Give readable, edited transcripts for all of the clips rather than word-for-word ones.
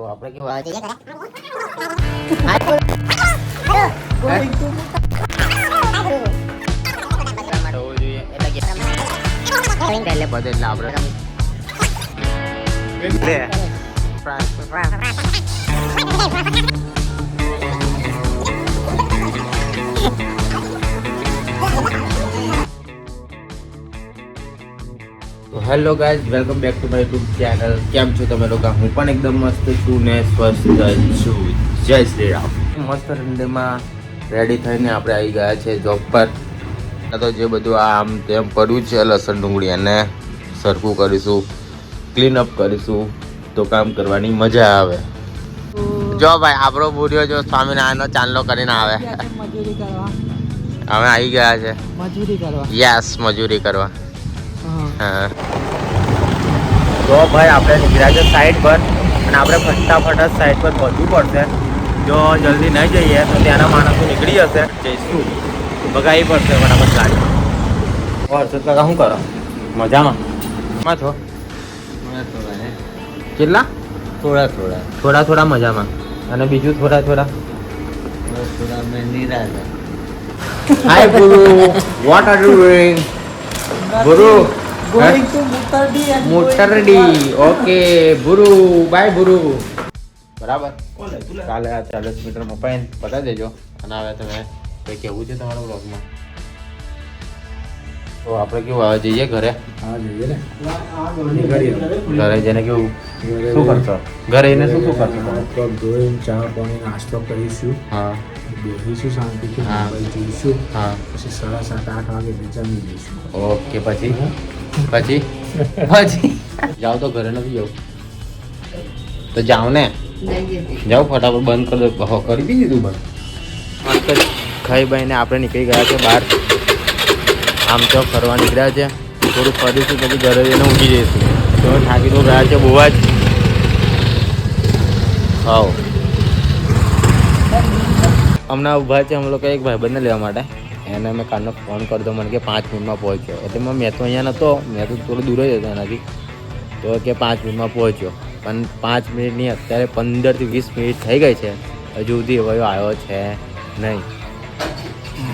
આપણે કેવું આજે એટલે બધે એટલે આપણે hello guys, welcome back to my YouTube channel. કેમ છો તમે લોકો? હું પણ એકદમ મસ્ત છું ને સ્વસ્થ છું. જય શ્રી રામ. મસ્ત ઠંડીમાં રેડી થઈને આપણે આવી ગયા છે જોબ પર. તો જે બધું આમ તેમ પડ્યું છે લસણ ડુંગળી અને સરખું કરીશું, ક્લીન અપ કરીશું તો કામ કરવાની મજા આવે. જો ભાઈ આપણો બુડિયો જો સ્વામિનારાયણનો ચાંદલો કરીને આવે. અમે આવી ગયા છે મજૂરી કરવા. યસ, મજૂરી કરવા. હા તો ભાઈ આપણે નીકળ્યા છે સાઈડ પર અને આપણે ફટાફટ જ સાઈડ પર પહોંચવું પડશે. જો જલ્દી નહીં જઈએ તો ત્યાંના માણસો નીકળી જશે. જઈશું બગાવી પડશે ફટાફટ ગાડી. હર્ષદ કાકા શું કરો? મજામાં માં છો? કેટલા? થોડા થોડા થોડા થોડા મજામાં અને બીજું થોડા થોડા થોડા મેં નિરાશા. હાય ગુરુ, વોટ આર યુ ડુઇંગ? ગુરુ going to Muttardi. ઓકે ગુરુ, બાય ગુરુ. બરાબર, કાલે આ 40 મીટર મપાઈને બતાવી દેજો. અને હવે તમે કંઈ કહેવું છે તમારા બ્લોગમાં? તો આપણે કેવું આવે જઈએ ઘરે? હા જઈએ ને. ઘરે જઈને કેવું શું કરશો? ઘરે જઈને શું શું કરશો? પગ ધોઈને ચા પાણી નાસ્તો કરીશું. હા, બેસીશું શાંતિથી, મોબાઈલ જોઈશું. હા, પછી 7:30-8 વાગે જમી લઈશું. ઓકે, પછી પછી પછી જાઓ તો ઘરે નથી જાઉં તો જાઓ ને, જાઓ ફટાફટ બંધ કરી દો. કરી બી દીધું બંધ. મસ્ત ખાઈ બાઈને આપણે નીકળી ગયા છે બહાર. આમ તો ફરવા નીકળ્યા છે. થોડું ફરીશું પછી ઘરે જઈને ઊંઘી જઈશું. તો થાકી તો ગયા છે બહુ જ. હાવ હમણાં ઊભા છે અમે લોકો એક ભાઈબંધને લેવા માટે. એને મેં કાલનો ફોન કરતો, મને કે 5 મિનિટમાં પહોંચ્યો. એટલે મેં તો અહીંયા નહોતો, મેં તો થોડું દૂર જ હતો એનાથી. તો કે 5 મિનિટમાં પહોંચ્યો, પણ 5 મિનિટની અત્યારે 15 થી 20 મિનિટ થઈ ગઈ છે. હજુ સુધી એવો આવ્યો છે નહીં.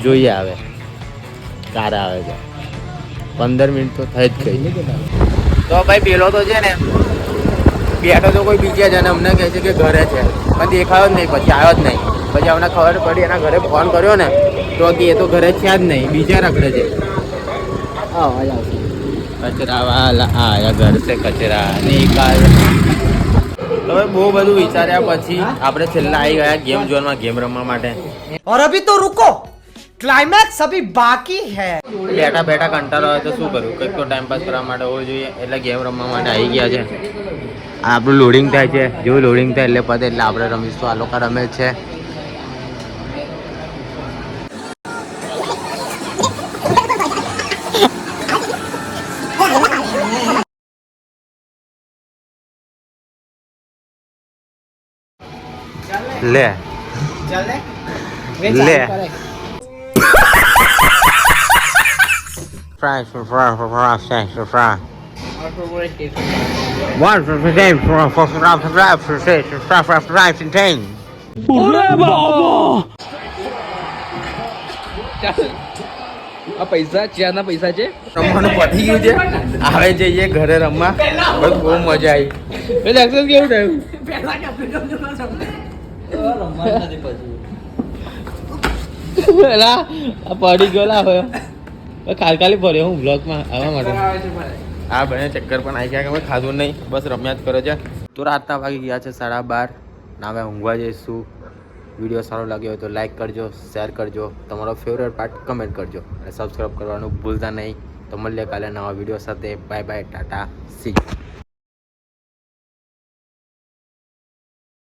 જોઈએ આવે ક્યારે આવે છે. 15 મિનિટ તો થઈ જ ગઈ. તો ભાઈ પેલો તો છે ને બેઠો તો કોઈ બીજા જ, અને અમને કહે છે કે ઘરે છે, પણ દેખાયો જ નહીં. પછી આવ્યો જ નહીં. પછી અમને ખબર પડી, એના ઘરે ફોન કર્યો ને તો કે એ તો ઘરે છે જ નહીં, બીજા રખડે છે. કચરા વાલા આયા ઘર છે કચરા નિકાલ. હવે બહુ બધું વિચાર્યા પછી આપણે છેલ્લા આવી ગયા ગેમ ઝોનમાં ગેમ રમવા માટે. और अभी तो रुको, क्लाइमैक्स अभी बाकी है. બેઠા બેઠા કંટાળો હોય તો શું કરવું? કંઈક તો ટાઈમ પાસ કરવા માટે હોવું જોઈએ. એટલે ગેમ રમવા માટે આવી ગયા છે. આપણું લોડિંગ થાય છે. જેવું લોડિંગ થાય એટલે પતે એટલે આપણે રમીશું. આ લોકો રમે છે. લે લે Fries for fries for fries for fries. One for the game for fries for fries and ten. ઓરે બાબા, આ પૈસા ચાના પૈસા છે. રમવાનું પતી ગયું છે. આવે જઈએ ઘરે રમવા. બહુ મજા આવી. એટલે એક્સેસ કેવું થયું? પડી ગયેલા હોય ખાલી ભર્યો હું બ્લોગમાં આવવા માટે. હા બને ચક્કર પણ આવી ગયા કે અમે ખાધું નહીં, બસ રમ્યા જ કરો છે. તો રાતના વાગી ગયા છે 12:30. ના હવે ઊંઘવા જઈશું. વિડીયો સારો લાગ્યો હોય તો લાઈક કરજો, શેર કરજો, તમારો ફેવરેટ પાર્ટ કમેન્ટ કરજો અને સબસ્ક્રાઈબ કરવાનું ભૂલતા નહીં. તો મળીએ કાલે નવા વિડીયો સાથે. Bye bye, Tata, C.